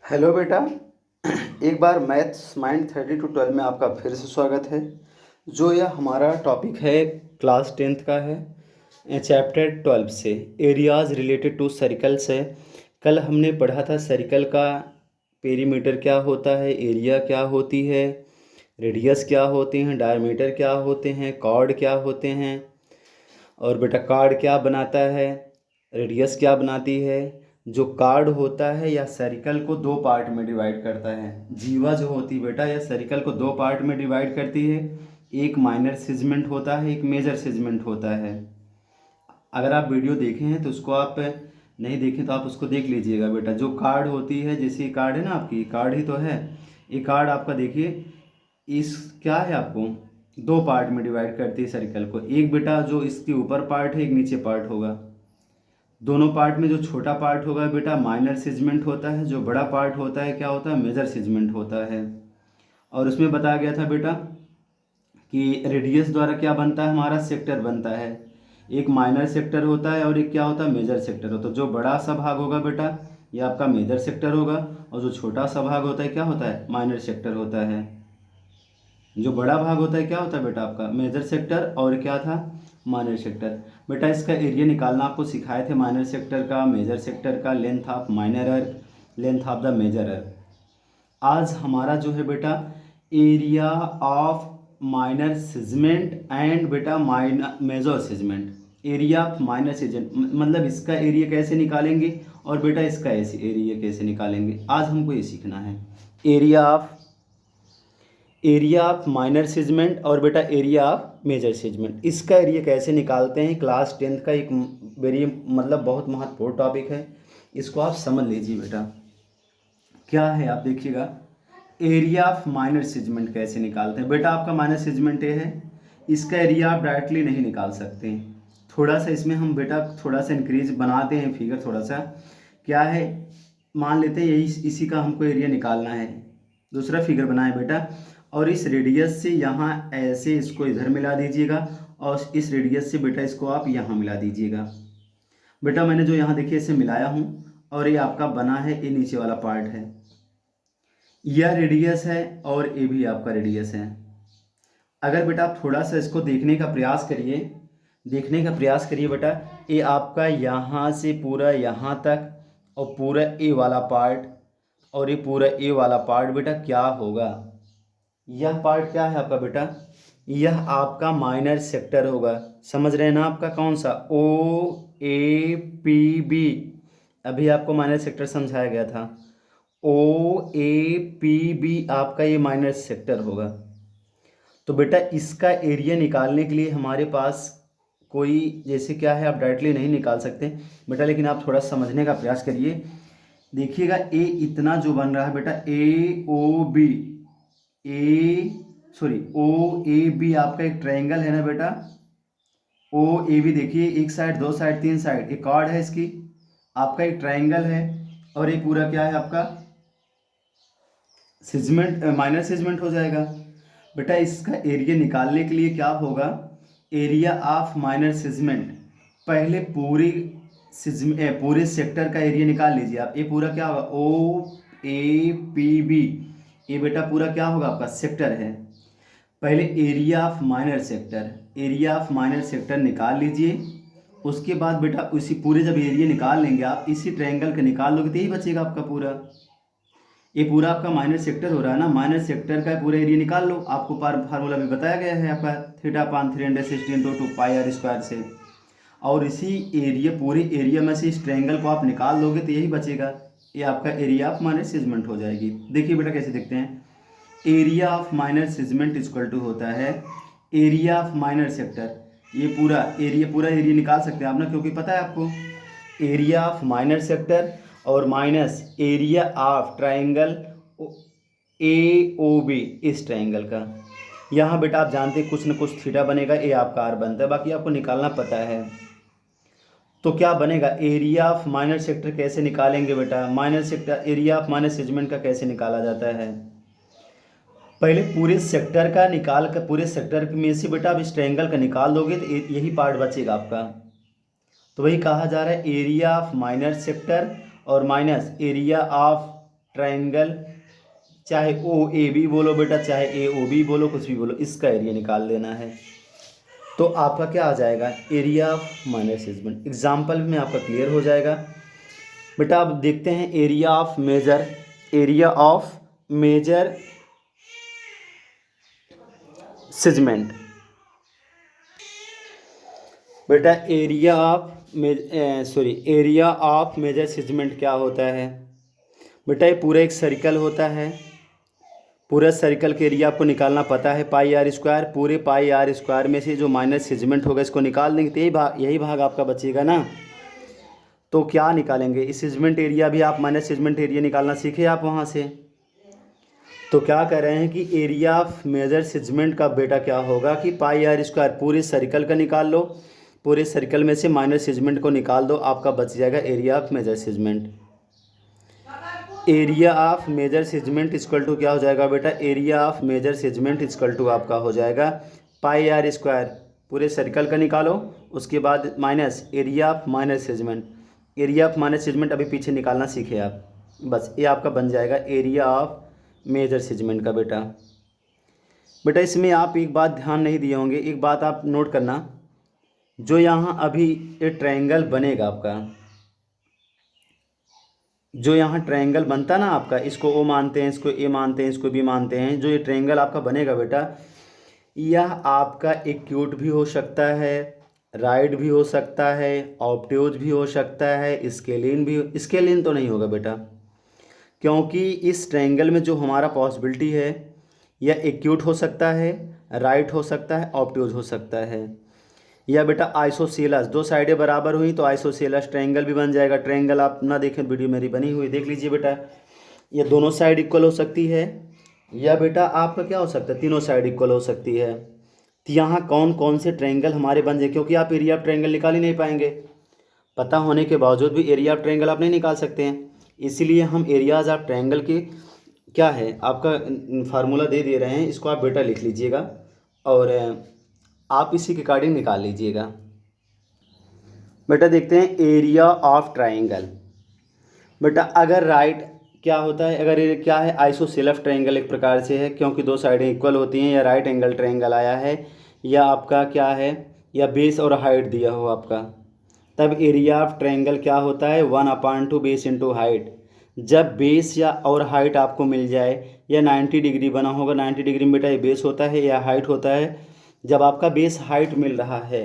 Hello बेटा। एक बार maths mind 30 to 12 में आपका फिर से स्वागत है। जो यह हमारा टॉपिक है क्लास 10th का है, चैप्टर 12 से एरियाज़ रिलेटेड टू सर्कल्स है। कल हमने पढ़ा था सर्कल का पेरीमीटर क्या होता है, एरिया क्या होती है, रेडियस क्या होते हैं, डायमीटर क्या होते हैं, कॉर्ड क्या होते हैं, और बेटा कार्ड क्या बनाता है, रेडियस क्या बनाती है। जो कार्ड होता है या सर्कल को दो पार्ट में डिवाइड करता है। जीवा जो होती है बेटा, यह सर्कल को दो पार्ट में डिवाइड करती है। एक माइनर सेगमेंट होता है, एक मेजर सेगमेंट होता है। अगर आप वीडियो देखे हैं तो उसको आप नहीं देखें तो आप उसको देख लीजिएगा बेटा। जो कार्ड होती है, जैसे कार्ड है ना, आपकी कार्ड ही तो है। ये कार्ड आपका देखिए, इस क्या है, आपको दो पार्ट में डिवाइड करती है सर्कल को। एक बेटा जो इसके ऊपर पार्ट है, एक नीचे पार्ट होगा। दोनों पार्ट में जो छोटा पार्ट होगा बेटा माइनर सेगमेंट होता है, जो बड़ा पार्ट होता है क्या होता है, मेजर सेगमेंट होता है। और उसमें बताया गया था बेटा कि रेडियस द्वारा क्या बनता है, हमारा सेक्टर बनता है। एक माइनर सेक्टर होता है और एक क्या होता है, मेजर सेक्टर होता है। जो बड़ा सा भाग होगा बेटा ये आपका मेजर सेक्टर होगा, और जो छोटा सा भाग होता है क्या होता है, माइनर सेक्टर होता है। जो बड़ा भाग होता है क्या होता है बेटा, आपका मेजर सेक्टर, और क्या था, माइनर सेक्टर। बेटा इसका एरिया निकालना आपको सिखाए थे, माइनर सेक्टर का, मेजर सेक्टर का, length of minor arc, length of the major arc. आज हमारा जो है बेटा area of minor segment and बेटा minor major segment. Area of minor segment मतलब इसका एरिया कैसे निकालेंगे, और बेटा इसका ऐसे एरिया कैसे निकालेंगे, आज हमको ये सीखना है। एरिया ऑफ माइनर सेगमेंट और बेटा एरिया ऑफ मेजर सेगमेंट, इसका एरिया कैसे निकालते हैं, क्लास 10th का एक वेरी मतलब बहुत महत्वपूर्ण टॉपिक है। इसको आप समझ लीजिए बेटा। क्या है आप देखिएगा, एरिया ऑफ माइनर सेगमेंट कैसे निकालते हैं। बेटा आपका माइनर सेगमेंट ये है, इसका एरिया आप डायरेक्टली नहीं निकाल सकते हैं। थोड़ा सा इसमें हम बेटा थोड़ा सा इंक्रीज बनाते हैं फिगर थोड़ा सा। क्या है, मान लेते हैं यही इसी का हमको एरिया निकालना है। दूसरा फिगर बनाए बेटा, और इस रेडियस से यहाँ ऐसे इसको इधर मिला दीजिएगा, और इस रेडियस से बेटा इसको आप यहाँ मिला दीजिएगा। बेटा मैंने जो यहाँ देखिए इसे मिलाया हूँ, और ये आपका बना है, ये नीचे वाला पार्ट है, यह रेडियस है, और ये भी आपका रेडियस है। अगर बेटा आप थोड़ा सा इसको देखने का प्रयास करिए, बेटा, ये आपका यहाँ से पूरा यहाँ तक, और पूरा ए वाला पार्ट, और ये पूरा ए वाला पार्ट बेटा क्या होगा, यह पार्ट क्या है आपका बेटा, यह आपका माइनर सेक्टर होगा। समझ रहे हैं ना, आपका कौन सा, OAPB। अभी आपको माइनर सेक्टर समझाया गया था। OAPB आपका ये माइनर सेक्टर होगा। तो बेटा इसका एरिया निकालने के लिए हमारे पास कोई जैसे क्या है, आप डायरेक्टली नहीं निकाल सकते बेटा, लेकिन आप थोड़ा समझने का प्रयास करिए। देखिएगा ए इतना जो बन रहा है बेटा, OAB आपका एक ट्रायंगल है ना बेटा। OAB देखिए, एक साइड, दो साइड, तीन साइड, एक कॉर्ड है इसकी, आपका एक ट्रायंगल है, और ये पूरा क्या है आपका सेगमेंट, माइनर सेगमेंट हो जाएगा। बेटा इसका एरिया निकालने के लिए क्या होगा, एरिया ऑफ माइनर सेगमेंट, पहले पूरे सेक्टर का एरिया निकाल लीजिए आप। ये पूरा क्या होगा, OAPB, ये बेटा पूरा क्या होगा आपका सेक्टर है। पहले एरिया ऑफ माइनर सेक्टर निकाल लीजिए। उसके बाद बेटा उसी पूरे जब एरिया निकाल लेंगे आप, इसी ट्रायंगल का निकाल लोगे तो यही बचेगा आपका पूरा। ये पूरा आपका माइनर सेक्टर हो रहा है ना, माइनर सेक्टर का पूरा एरिया निकाल लो। आपको फार्मूला भी बताया गया है आपका, θ/360 से। और इसी एरिया, पूरे एरिया में से इस ट्रायंगल को आप निकाल लोगे तो यही बचेगा, ये आपका एरिया ऑफ माइनर सेगमेंट हो जाएगी। देखिए बेटा कैसे देखते हैं, area of minor segment equal to होता है एरिया ऑफ माइनर सेक्टर। ये पूरा एरिया निकाल सकते हैं आप ना, क्योंकि पता है आपको एरिया ऑफ माइनर सेक्टर और minus area of triangle AOB, इस ट्रायंगल का। यहाँ बेटा आप जानते हैं कुछ न कुछ थीटा बनेगा, ये आपका R बनता है, बाकी आपको निकालना पता है। तो क्या बनेगा, एरिया ऑफ माइनर सेक्टर कैसे निकालेंगे बेटा, minor sector area of minor segment का कैसे निकाला जाता है। पहले पूरे सेक्टर का निकाल कर, पूरे सेक्टर में से बेटा आप इस ट्रायंगल का निकाल दोगे तो यही पार्ट बचेगा आपका। तो वही कहा जा रहा है एरिया ऑफ माइनर सेक्टर और माइनस एरिया ऑफ ट्रायंगल, चाहे ओ ए बी बोलो बेटा, चाहे ए ओ बी बोलो, कुछ भी बोलो, इसका एरिया निकाल लेना है। तो आपका क्या आ जाएगा, area of minor segment. Example में आपका क्लियर हो जाएगा बेटा। अब देखते हैं area of major, area of major segment. बेटा area of area of major segment क्या होता है बेटा, ये पूरा एक सर्कल होता है। पूरा सर्कल के एरिया आपको निकालना पता है, पाई आर स्क्वायर। पूरे पाई आर स्क्वायर में से जो माइनर सेगमेंट होगा इसको निकाल देंगे, तो यही भाग आपका बचेगा ना। तो क्या निकालेंगे, इस सेगमेंट एरिया भी आप माइनर सेगमेंट एरिया निकालना सीखे आप वहाँ से। तो क्या कह रहे हैं कि एरिया ऑफ मेजर सेगमेंट का बेटा क्या होगा कि पाई आर स्क्वायर पूरे सर्कल का निकाल लो, पूरे सर्कल में से माइनर सेगमेंट को निकाल दो, आपका बच जाएगा area of major segment. Area of major segment equal to क्या हो जाएगा बेटा, area of major segment equal to आपका हो जाएगा पाई आर स्क्वायर, पूरे सर्कल का निकालो, उसके बाद minus area of minor segment. Area of minor segment अभी पीछे निकालना सीखे आप, बस ये आपका बन जाएगा एरिया ऑफ मेजर सेगमेंट का बेटा। बेटा इसमें आप एक बात ध्यान नहीं दिए होंगे, एक बात आप नोट करना, जो यहाँ अभी ये ट्रायंगल बनेगा आपका, जो यहाँ ट्रायंगल बनता ना आपका, इसको ओ मानते हैं, इसको ए मानते हैं, इसको बी मानते हैं, जो ये ट्रायंगल आपका बनेगा बेटा, यह आपका एक्यूट भी हो सकता है, राइट भी हो सकता है, ऑब्ट्यूज भी हो सकता है, स्केलिन भी। स्केलिन तो नहीं होगा बेटा, क्योंकि इस ट्रायंगल में जो हमारा पॉसिबिलिटी है, यह एक्यूट हो सकता है, राइट हो सकता है, ऑब्ट्यूज हो सकता है, या बेटा आइसोसेलस, दो साइडें बराबर हुई तो आइसोसेलस ट्रायंगल भी बन जाएगा। ट्रायंगल आप ना देखें, वीडियो मेरी बनी हुई देख लीजिए बेटा। ये दोनों साइड इक्वल हो सकती है, या बेटा आपका क्या हो सकता है, तीनों साइड इक्वल हो सकती है। तो यहाँ कौन कौन से ट्रायंगल हमारे बन जाए, क्योंकि आप एरिया ऑफ ट्रायंगल निकाल ही नहीं पाएंगे, पता होने के बावजूद भी एरिया ऑफ ट्रायंगल आप नहीं निकाल सकते हैं। इसीलिए हम एरियाज ऑफ ट्रायंगल के क्या है आपका फार्मूला दे रहे हैं, इसको आप बेटा लिख लीजिएगा और आप इसी के अकॉर्डिंग निकाल लीजिएगा। बेटा देखते हैं एरिया ऑफ ट्रायंगल। बेटा अगर राइट क्या होता है, अगर ये क्या है, आइसोसेलेस ट्रायंगल एक प्रकार से है, क्योंकि दो साइडें इक्वल होती हैं, या राइट एंगल ट्रायंगल आया है, या आपका क्या है, या बेस और हाइट दिया हो आपका, तब एरिया ऑफ ट्रायंगल क्या होता है, 1/2 बेस इंटू हाइट। जब बेस या और हाइट आपको मिल जाए, या 90 डिग्री बना होगा, 90 डिग्री में बेटा ये बेस होता है या हाइट होता है, जब आपका बेस हाइट मिल रहा है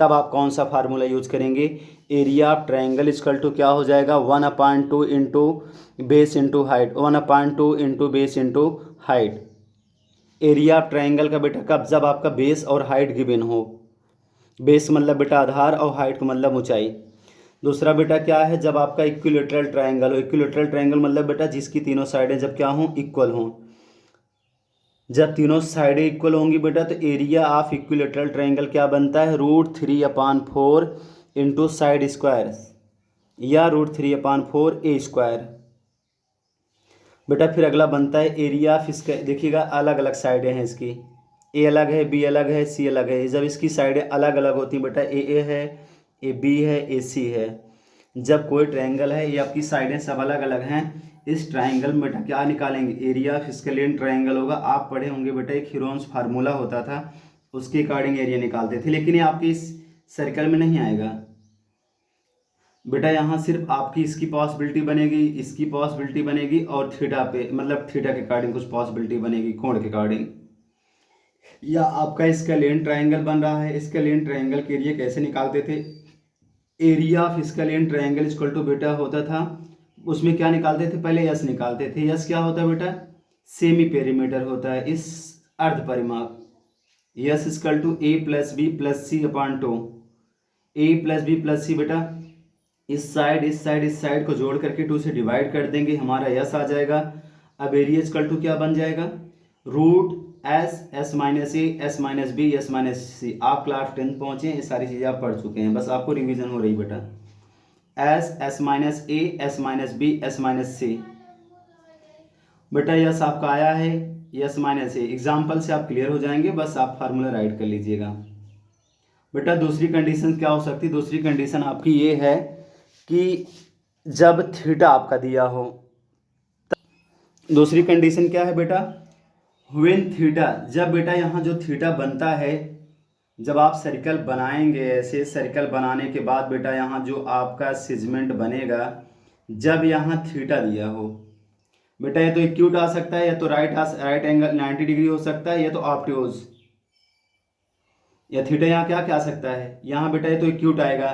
तब आप कौन सा फार्मूला यूज करेंगे, area of triangle equal to क्या हो जाएगा, 1/2 into base into height, 1/2 into base into height. Area of triangle का बेटा कब, जब आपका बेस और हाइट गिवन हो। बेस मतलब बेटा आधार और हाइट का मतलब ऊंचाई। दूसरा बेटा क्या है, जब आपका इक्विलेटरल ट्रायंगल हो। इक्विलेटरल ट्रायंगल मतलब बेटा जिसकी तीनों साइडें जब क्या हों, इक्वल हों। जब तीनों साइडें इक्वल होंगी बेटा तो एरिया ऑफ इक्विलेटरल ट्रायंगल क्या बनता है, √3/4 इंटू साइड स्क्वायर, या √3/4 ए स्क्वायर। बेटा फिर अगला बनता है एरिया ऑफ इसका, देखिएगा अलग अलग साइडें हैं इसकी, ए अलग है, बी अलग है, सी अलग है। जब इसकी साइडें अलग अलग होती हैं बेटा, ए है, ए बी है, ए सी है। जब कोई ट्रायंगल है, ये आपकी साइडें सब अलग अलग हैं, इस ट्रायंगल में बेटा क्या निकालेंगे, एरिया ऑफ स्केलियन ट्रायंगल होगा। आप पढ़े होंगे बेटा एक हीरोन्स फार्मूला होता था, उसके अकॉर्डिंग एरिया निकालते थे, लेकिन ये आपके इस सर्कल में नहीं आएगा बेटा। यहाँ सिर्फ आपकी इसकी पॉसिबिलिटी बनेगी, इसकी पॉसिबिलिटी बनेगी, और थीटा पे मतलब थीटा के अकॉर्डिंग कुछ पॉसिबिलिटी बनेगी, कोण के अकॉर्डिंग। या आपका स्केलियन ट्रायंगल बन रहा है, स्केलियन ट्रायंगल के एरिया कैसे निकालते थे, area of scalene triangle equal to बेटा होता था, उसमें क्या निकालते थे, पहले यस निकालते थे। यस क्या होता है बेटा, सेमी पेरीमीटर होता है, इस अर्ध परिमाप। S equal to A plus B plus C upon 2। A plus B plus C बेटा इस साइड इस साइड इस साइड को जोड़ करके 2 से डिवाइड कर देंगे, हमारा यस आ जाएगा। अब एरिया इक्वल टू क्या बन जाएगा, √S minus A S minus B S minus C. आप क्लास 10 पहुँचे, ये सारी चीज़ें आप पढ़ चुके हैं, बस आपको रिवीजन हो रही बेटा। S minus A S minus B S minus C. बेटा यस आपका आया है, यस माइनस ए, एग्जाम्पल से आप क्लियर हो जाएंगे, बस आप फार्मूला राइट कर लीजिएगा। बेटा दूसरी कंडीशन क्या हो सकती है, दूसरी कंडीशन आपकी ये है कि जब थीटा आपका दिया हो दूसरी कंडीशन क्या है बेटा, व्हेन थीटा, जब बेटा यहाँ जो थीटा बनता है, जब आप सर्कल बनाएंगे, ऐसे सर्कल बनाने के बाद बेटा यहाँ जो आपका सिजमेंट बनेगा, जब यहाँ थीटा दिया हो बेटा, ये तो एक्यूट आ सकता है, या तो राइट एंगल 90 डिग्री हो सकता है, या तो ऑब्ट्यूज, या थीटा यहाँ क्या क्या आ सकता है, यहाँ बेटा ये तो एक्यूट आएगा,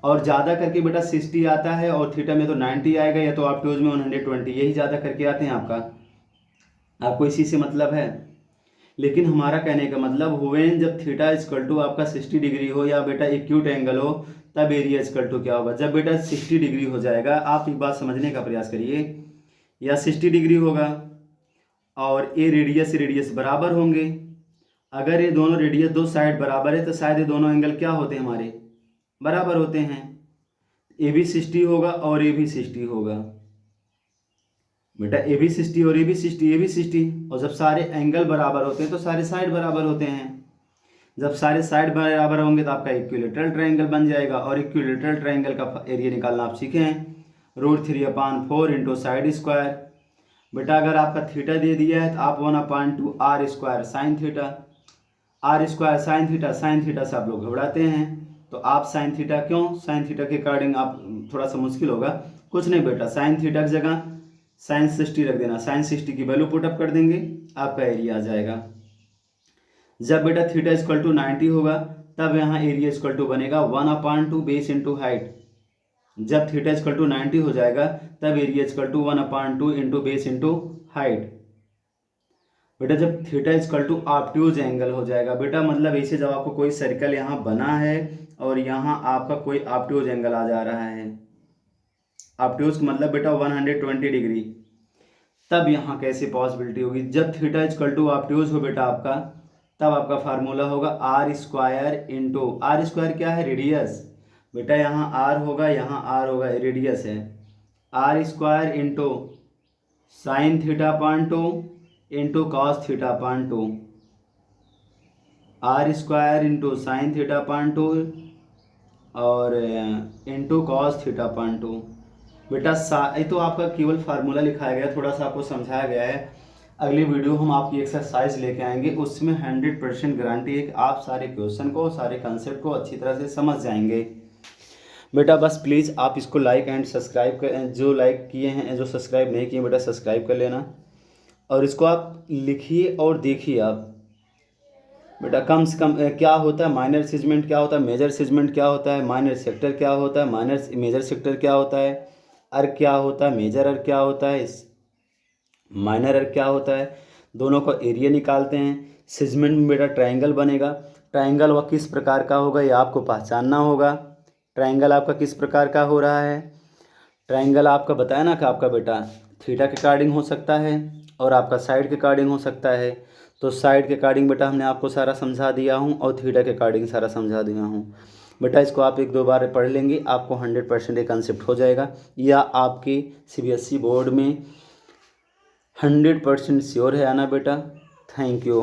और ज़्यादा करके बेटा 60 आता है, और थीटा में तो 90 आएगा, या तो ऑब्ट्यूज में 120, यही ज़्यादा करके आते हैं आपको इसी से मतलब है। लेकिन हमारा कहने का मतलब हुएन जब थीटा इक्वल टू आपका 60 डिग्री हो, या बेटा एक्यूट एंगल हो, तब एरिया इक्वल टू क्या होगा, जब बेटा 60 डिग्री हो जाएगा, आप एक बात समझने का प्रयास करिए, या 60 डिग्री होगा और ये रेडियस बराबर होंगे। अगर ये दोनों रेडियस दो साइड बराबर है तो शायद ये दोनों एंगल क्या होते हैं, हमारे बराबर होते हैं। ए भी 60 होगा और ए भी 60 होगा बेटा, ए भी 60 और ए भी 60, और जब सारे एंगल बराबर होते हैं तो सारे साइड बराबर होते हैं। जब सारे साइड बराबर होंगे तो आपका इक्विलेटरल ट्रायंगल बन जाएगा, और इक्विलेटरल ट्रायंगल का एरिया निकालना आप सीखे हैं, √3/4 इंटू साइड स्क्वायर। बेटा अगर आपका थीटा दे दिया है तो आप 1/2 r square sine theta, r square sine theta से आप लोग घबराते हैं, तो आप साइन थीटा, क्यों साइन थीटा के अकॉर्डिंग आप थोड़ा सा मुश्किल होगा, कुछ नहीं बेटा, साइन थीटा की जगह साइन 60 रख देना, साइन 60 की वैल्यू पुटअप कर देंगे, आपका एरिया आ जाएगा। जब बेटा थीटा इक्वल टू 90 होगा, तब यहाँ एरिया इक्वल टू बनेगा 1/2 बेस इंटू हाइट। जब थीटा इक्वल टू 90 हो जाएगा, तब area equal to 1/2 into base into height. बेटा जब theta equal to obtuse angle हो जाएगा, बेटा मतलब ऐसे जब आपको कोई सर्कल यहाँ बना है और यहाँ आपका कोई ऑब्ट्यूज एंगल आ जा रहा है, ऑब्ट्यूज मतलब बेटा 120 डिग्री, तब यहाँ कैसे पॉसिबिलिटी होगी, जब थीटा इक्वल टू ऑब्ट्यूज हो बेटा आपका, तब आपका फार्मूला होगा r square into, r square क्या है, रेडियस, बेटा यहाँ आर होगा, यहाँ आर होगा, रेडियस है, r square into sine theta upon 2 into cos theta upon 2, r square into sine theta upon 2 और इंटू कॉस थीटा अपॉन 2। बेटा ये तो आपका केवल फार्मूला लिखाया गया, थोड़ा सा आपको समझाया गया है। अगली वीडियो हम आपकी एक्सरसाइज लेके आएंगे, उसमें 100% गारंटी है कि आप सारे क्वेश्चन को, सारे कंसेप्ट को अच्छी तरह से समझ जाएंगे। बेटा बस प्लीज़ आप इसको लाइक एंड सब्सक्राइब कर, जो लाइक किए हैं, जो सब्सक्राइब नहीं किए बेटा सब्सक्राइब कर लेना, और इसको आप लिखिए और देखिए आप बेटा कम से कम क्या होता है माइनर सिजमेंट, क्या होता है मेजर सिजमेंट, क्या होता है माइनर सेक्टर, क्या होता है माइनर मेजर सेक्टर, क्या होता है अर्क, क्या होता है मेजर अर्क, क्या होता है माइनर अर्क, क्या होता है, दोनों का एरिया निकालते हैं। सिजमेंट में बेटा ट्रायंगल बनेगा, ट्रायंगल वह किस प्रकार का होगा ये आपको पहचानना होगा। ट्रायंगल आपका किस प्रकार का हो रहा है, ट्रायंगल आपका बताया ना कि आपका बेटा थीटा के अकॉर्डिंग हो सकता है और आपका साइड के अकॉर्डिंग हो सकता है। तो साइड के अकॉर्डिंग बेटा हमने आपको सारा समझा दिया हूँ, और थीटा के अकॉर्डिंग सारा समझा दिया हूँ। बेटा इसको आप 1-2 बार पढ़ लेंगे, आपको 100% ये कंसेप्ट हो जाएगा, या आपके CBSE बोर्ड में 100% श्योर है आना बेटा। Thank you.